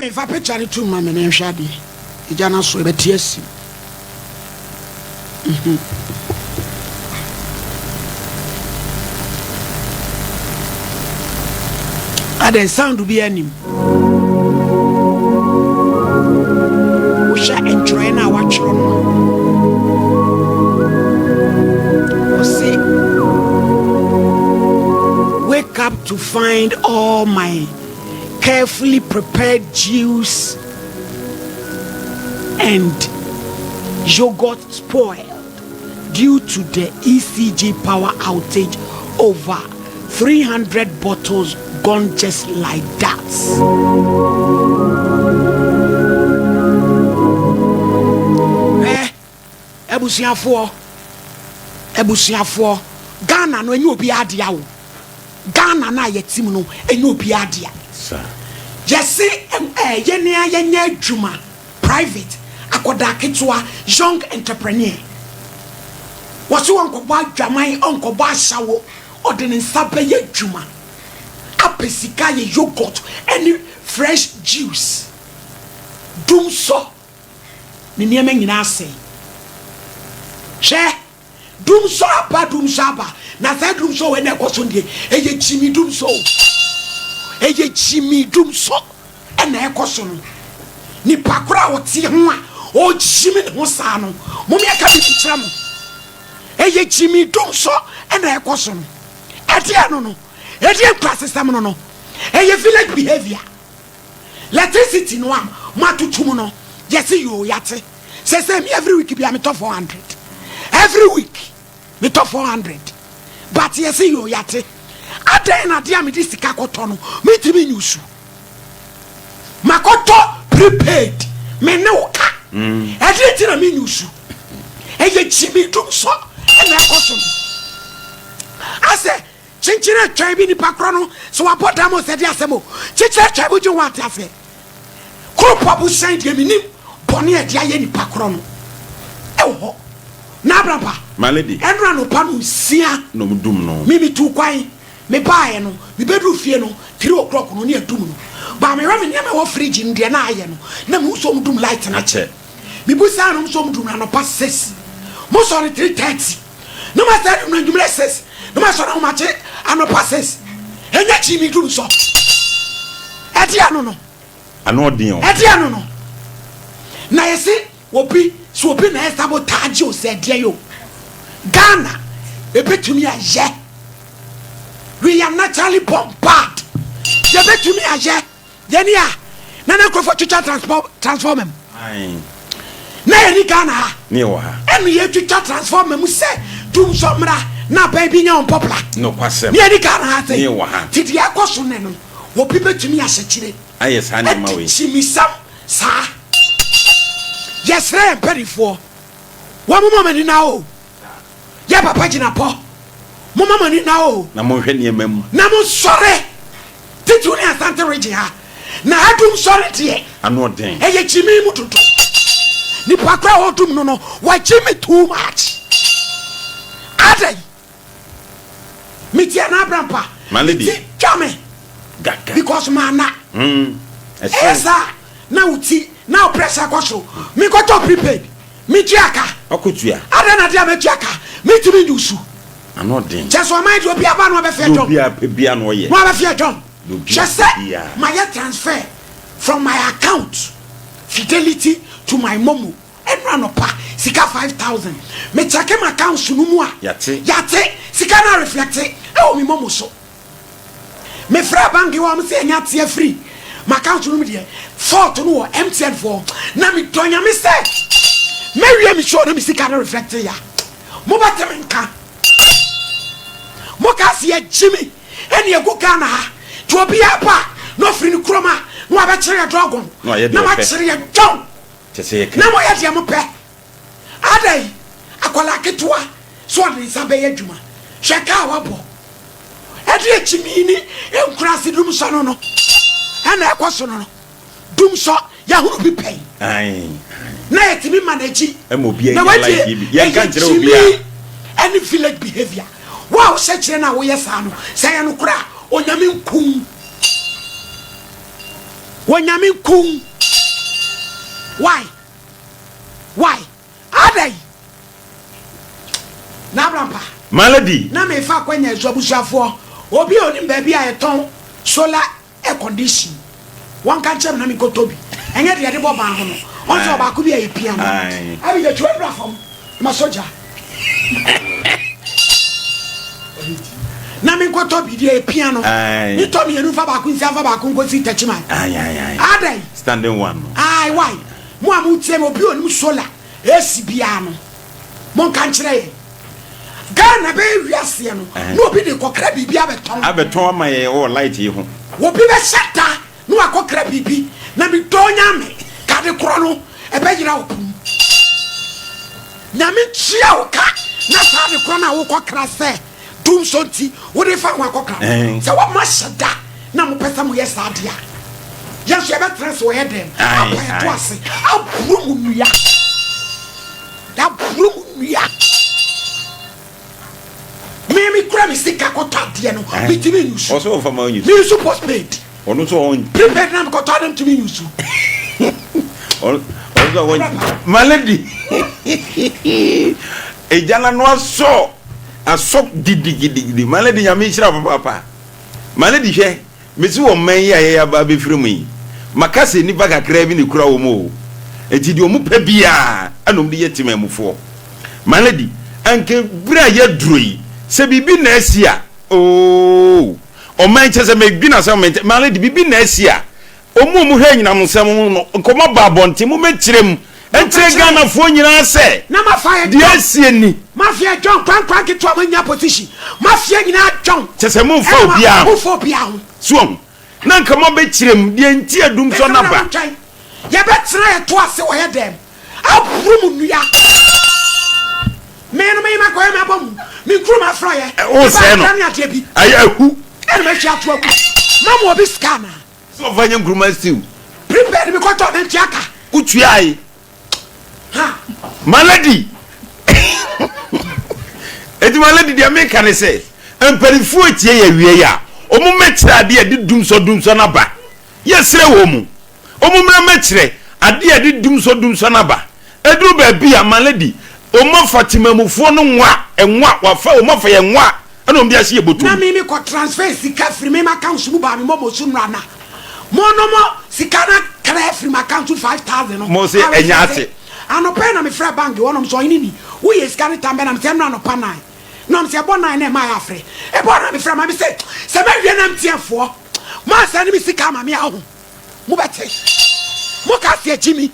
If I picture it to my name, Shadi, Ijana so be TSC. Ade sound be anim. We shall enjoy na watch run. We see. Wake up to find all my carefully prepared juice and yogurt spoiled due to the ECG power outage. Over 300 bottles gone just like that. Ebusiafo Ghana no enyo bi adia wo. Ghana na yetim no enyo bi adia. Yes, yenya adwuma private akoda ketwa young entrepreneur. Waso onkobo adwaman onkobo ashawo odene nsabe ye adwuma. Apesika ye yogurt any fresh juice. Dumsor ni niema nyina ase. She Dumsor aba na say Dumsor we na ekoso ndie eye Gyimii Dumsor. Eye Gyimii Dumsor ena ekoso no ni pakura oti ho a o Gyimii ho sa no mo me aka bi kira mo eye Gyimii Dumsor ena ekoso no etia no edia class system no eye village behavior electricity no am matutum no yes you yate say me every week be am top 400 every week me top 400 but yes you yate aden na dia me di sika koto no metimi nyusu makoto prepaid me ne oka edi ti na me nyusu eye Gyimii Dumsor e na koso ase chinchire twa bi ni pakro no so waboda mo se di asemo chinchire twa bu ju wate ase kropo bu san di minim bone e dia ye ni pakro no ewo na brapa my lady enra no pa no sia no dum no mimi tu kwan me bae no me bedu fie no 3 o'clock no ne adum no ba me rame ne me wo fridge ndie na aye no na me so mdum light na che me busa no so mdum na pa 6 mo so 3:30 no ma say no ndum 6 no ma so na ma che pa 6 enya Gyimii Dumsor etia no ano odin o etia no na yesi obi so obi na sabotage o se die yo Ghana ebetumi aye. We are naturally born bad. You bet to me, Aja. Denia. Nana go for teacher transform him. Aye. Na ni Ghana. Niwa. Emi ye teacher transform him. Say Dumsor mra na baby nya on popular. No kwasem. Ni Ghana say. Niwa. Tidi akoso ne no. Wo people to me asechire. Aye sa na ma we. Gyimii sam sa. Yes, re perifo. Wa mo mama ni na o. Ya papa jina po. Mama ni na o na mo hwe ne emam na mo sore titu ni asante region ha na adum sore tie ano den eye Gyimii mu tutu ni pakra odum no wa Gyimii too much adai mitia na abrampa my lady chame gaga because mana esa na uti na pressure koso mi ko to prepaid mi tiaka okotua ada na dia me tiaka mi timi ndusu ano den just o mind obi aba no be fe John obi bia no ye no be fe John just say my transfer from my account Fidelity to my momo and run up sika 5,000 me check my account sunu a yate sika na reflect e o mi momo so me fra bank wa me say nya tie free my account sunu de 4 to no MTN for na me tonya me say me wie me show na me sika na reflect ya mo batem nka Mokasi ya Gyimii eni ego Ghana ha to obi apa no free ni kroma no abekire dragon na ma kire ya John na mo ya dia mo pe adai akola ketwa so de sabe ya dwuma hweka wabo edi Gyimii ni enkurase Dumsor no na ekoso no Dumsor ya huru bi pen ai na yetimi manage emobi ya like bi ya kan kire obi a any village behavior. Wow, such na we yes ano say no kra onyame nkum wonyame kum why adai na brampa malady na me fa kwanya ezobusuafo obi oni baby a yeton solar air condition one can chem na me kotobi enye de de bo ban ho no onso ba ko bi a epia no abi de twa bra fam ma soja na me kotobi de epia no ni to me enu fa ba ko nsia fa ba ko ngosi techima adai standing one why mo amu tie mo bi oni solar esi bia no mon kan kire Ghana be wiase no no bi de kokra bibia abeton ama ye o light yi ho wo bi be shata no akokra bibi na bi tonya me ka de kro no e be yira opum na me chia o ka na sa de kro na wo kokra se Dumsor nti wo de fa wa kokra se wo ma shada na mo pesa mo yes adia ya so e be trans wo hedem apa to ase aburu mu nua da buru mu nua me kura mi sika ko tade no bitimi nyusu also for my me supposed paid onu so on prepared na ko tade to me nyusu also when malady ejana no aso gidigidi malady ya me hira papa malady hwe me si wo man ya ba be firi mu yi makase ni baga kra bi ni kura wo mo eti di omu pa bia anom de yetimamufo malady anke bra ya droi se bibi na asia o man chese me bi na se malady bibi na asia omu hwe nyina msem no nkoma ba bonte mu mekirem entre Ghana fo nyina se na mafia di asie ni mafia John kwan ke to amanya position mafia nyina John chese mu fa obia ho so na nkoma be kirem di enti Dumsor na ba ya betra ya to ase wo hedem aburu mu nua me no me ma ko me abom me kru ma fra ye o se no ayahu e me chia to aku na mo bi scanner so vanya nkruma stew prepare me ko to na tiaka utuai ha malady eti malady dia me kan se emperifu etie ya wie ya omu metra de di Dumsor na ba yesre wo mu omu mra metre ade de Dumsor na ba edru ba bia malady omo fatimamufo no enwa wafa omo fa ye nwa ana omo dia hye botu na me ko transfer sika free me account mu ba me mo su nra na mo sika na kra free my account 5,000 no mo se enya ate ano pe na me fra bank wonom so ini wo ye sika ni tambe na me tem na no pa nine no me se bo nine na ma ya free e bo na me fra ma me se me wie na mtiefo ma sa ni me sika ma me aho mo bete mo ka se Gyimii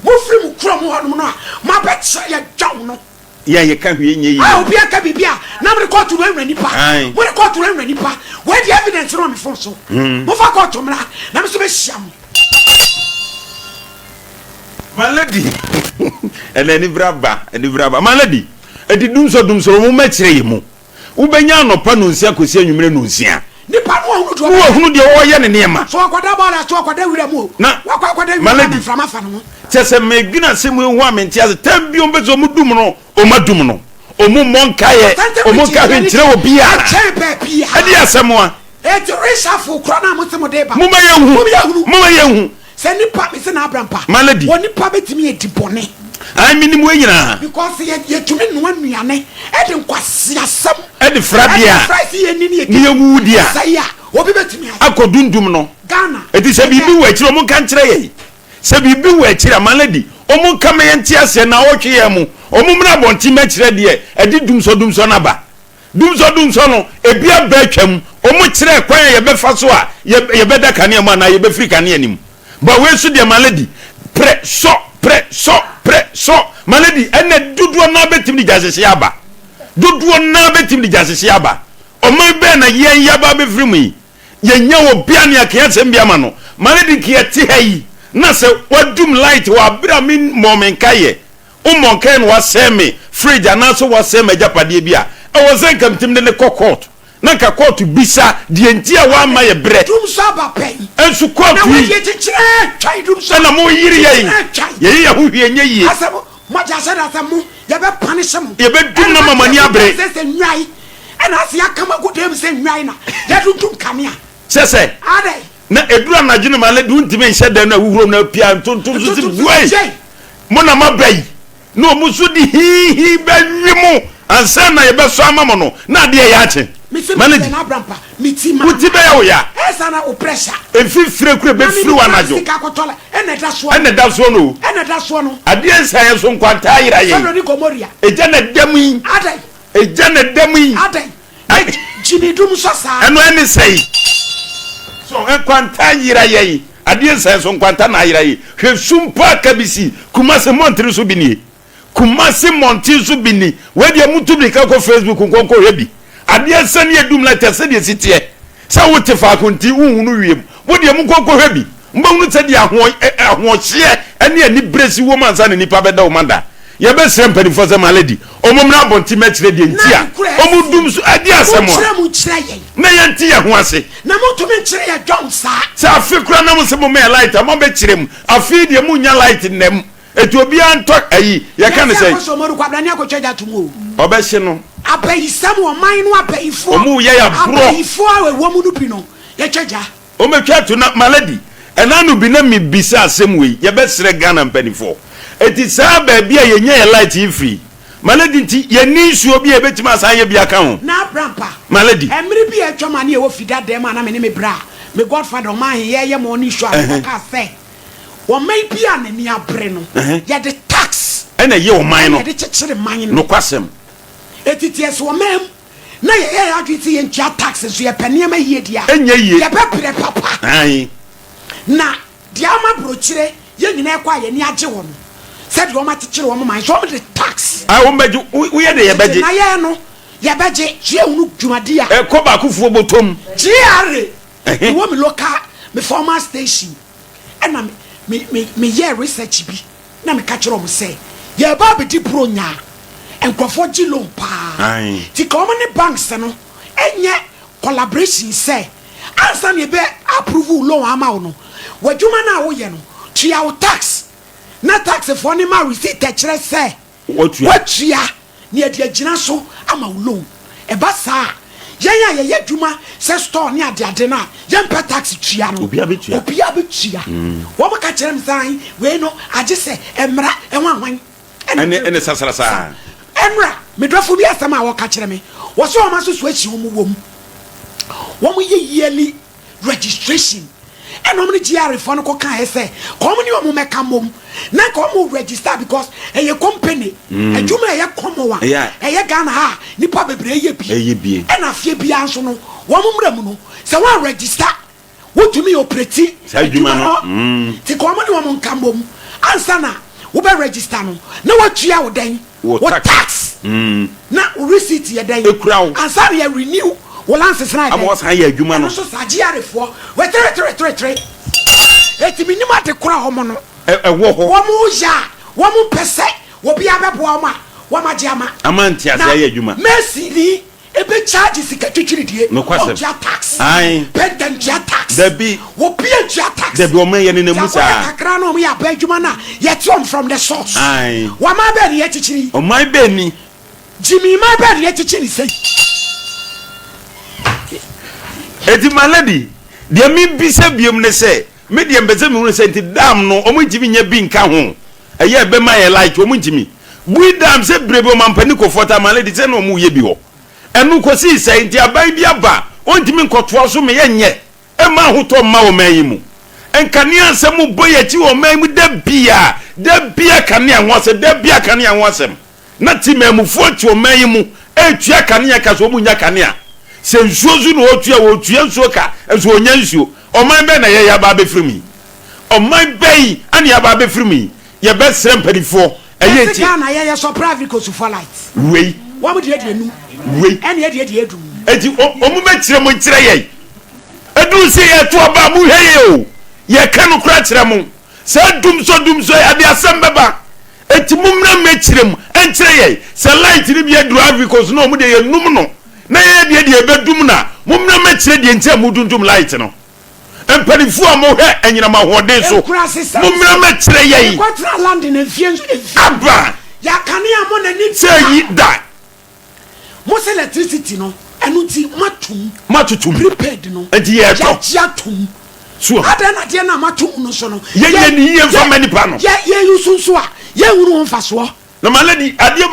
mo free mu kro mo hono no ma bete ya jaw no ye ka hwe nye yi obi aka bibia na me court ro enra nipa mo re court ro enra nipa we the evidence no me fon so mo fa court mra na me so be hiam malady eni braba malady edi Dumsor mo mekire yi mu wo benya no pa no nsia kosi anwumre no nsia nipa no hunu to wo hunu de wo ye ne nema so akwada bala so akwada wira mu na akwada malady frama fa no chese me gina se mu hu amenti as tambio mbezo mu dum no o madum no o mu monkaye o mu ka hwentire wo bia ade asemwa e resafo krona mo temo de ba mu ma ye hu se nipa me se na abrampa malady woni pa betimi edibone ai minimu enyina because ye tumi no anuane e de nkwase asem e de frabia ni ewu dia saya obi betimi akodundum no Ghana eti se bibi wo akire mo kan kire ye se bibi wo akire malady omu kama ye ntiase na wo hwe ye mu omu mra bonti ma kire de e de Dumsor na ba Dumsor no ebia ba atwam omu kire kwan ye be fa so a ye be da kane mu na ye be firi kane anim ba we so de malady pre so malady ene duduo na betim di jasese aba duduo na betim di jasese aba o man be na yen yaba be firi mu ye nya wo bia ne akya sem bia ma no malady ki ti hayi na se wadum light wa bra min moment kaye o monkan wa seme fridge ana so wa seme japade bia e wo zen kamtim ne court na ka court bisa die ntia wa ma ye bre Dumsor ba pen ensu court na we ye tikire chai Dumsor na mo yiri ye ya hu hwie nye yi asamo ma jase da samu ye be punish mu ye be dum na mama ni abre se nwai and as ya kama go dem se nwai na ya dum kamia sese ade na edura na dwene male du ntime nhye dem na wuhuro na pia tonton so ti boy mo na mabai no omuso di hi bawimu ansa na ye beso amamo no na de ya ache manage na brampa mitima uti be ya oya esa na o pressure efifire kure be firi wanajo ene da so no ade ensa ye so nkwanta ayira ye so ni komoria eja na demu adai eja na demu adai Gyimii Dumsor sa eno ene sei so nkwanta ayira ye ade ensa ye so nkwanta na ayira ye hwe SOMPA kabisi kumase montri so bini kumase monti so bini we de mutubi ka ko Facebook nkonko hebi ade sane edum la tese de sitie sa wote fa konti unhunu wiem wo de mu nkonko hebi mbonu se de ahohye ene ani bresi wo mansa ne nipa beda wo manda ye be srem panifo se maledi omomra abonti mekire de ntia omudum so ade asemo na ye ntia ho ase na moto me nkire ya jonsa sa afikura na mo se mo me light am be kirem afi de mu nya light nem etu obi anto ayi ye kan say so mo kwa brani akotwa tumu obehye no abayisam o man no abayifo omu ye ya bro abayifo awewo mu no bi no ye twagya o metwa to na maladi enanu bi na mi bisa asem we ye be sere Ghana mpanifo eti sa ba bia ye nya light free maladi nti ye ni su obi e betima san ye bia ka ho na brampa maladi emri bi e twama na ye wo fida dem na me ne me bra me godfather man ye mo ni sure ka say wo mai bia na ni abre no ye de tax ena ye o man no ye de chechire man no kwasem etities wo mem na ye adwiti ye ntia taxes so ye panema ye dia enya ye ye pepre papa ai na dia ma brochire ye nyina kwa ye ni age wo no said wo ma techire wo man so the tax ai wo beji wo ye de ye beji na ye no ye beji hie unu dwumade a e ko ba kufuo botom GRA wo me local me former station and me ye research bi na me ka kire wo say ye ba be di pro nya enkofo gi loan pa ti ko mo ne banks no enye collaboration say ansa ne be approve loan ama wo no wadwuma na wo ye no tua wo tax na tax for ni ma receipt e kire say watua ne ade agina so ama wo loan e ba sa ye ye dwuma se store ne ade na ye mpa tax tua no obi abetua wo mo ka kire msan we no age se emra enwanwan ene sasarasa enra medrofo bi asama wo ka kire me wo so ma so echi wo mu ye yearly registration enom ni GRA fo no ko kan he say kom ni o mu meka mom na ko mu register because eye company adwuma eye komowa eye Ghana ha nipa bebre eye bi na fie bi anso no wo mu mra mu no se wo register wo tumi operate adwuma no ti kom ni wo mu nka mom ansa na wo be register no na wo tua wo den wo tax na receipt ye den ansa na ye renew wo lances na am was han ye adwuma no so sa GRA fo we tre eti minima de kura homo no wo ho wo mu ja wo mu pese wo bia bebo ama wo ma je ama amanti ase ye adwuma Messi ni ebe charge sika twitwiri die no kwasem tax ai pendant tax there be wo bia tax there be o man ye ne mu sa kakra no ya ba adwuma na ye tom from the source ai wo ma be ni ye chichiri o man be ni Gyimii ma be ni ye chichiri sei eti maladi de mi bisa biem ne se me de mbeze me hu se nti dam no o mu ntimi nya bi nka ho eye be ma ye like o mu ntimi bui dam se brebe o mampani ko fota maladi se no mu ye bi ho enu ko si se nti aban bi aba o ntimi nkotoa so me ye nye e ma ho to ma o man yi mu enkane ansem boye ti o man mu da bia kane an ho se da bia kane an ho asem na ti mamufu ti o man yi mu e tua kane ka so mu nya kane a se nsuozu no otua wo tua nsuo ka enso onya nsuo o man be na ye ya ba be frimi o man be ani ya ba be frimi ye be srem padifo eye ti na ye so private ko su for light wei wo mu de enu wei ene de edu eti o mu be kire mo kire ye edu se ye to ba mu heye o ye ka no kura kire mo se dumso ya de asem beba eti mu mra me kire mo en kire ye se light ni bi edu avicos no mu de ye num no na ye de bedum na mumna ma kire de ntia mudundum light no empanifu a mo hwe enyina ma hode so mumna ma kire ye kwatra land na fie aba ya kane amo na ni say yi da mo se electricity no enu ti matum matutum prepared no enti ye to ya tum so ada na de na matum no so no ye ni ye mfa mani pa no ye yusu so a ye hunu on fa so na maladi ade ba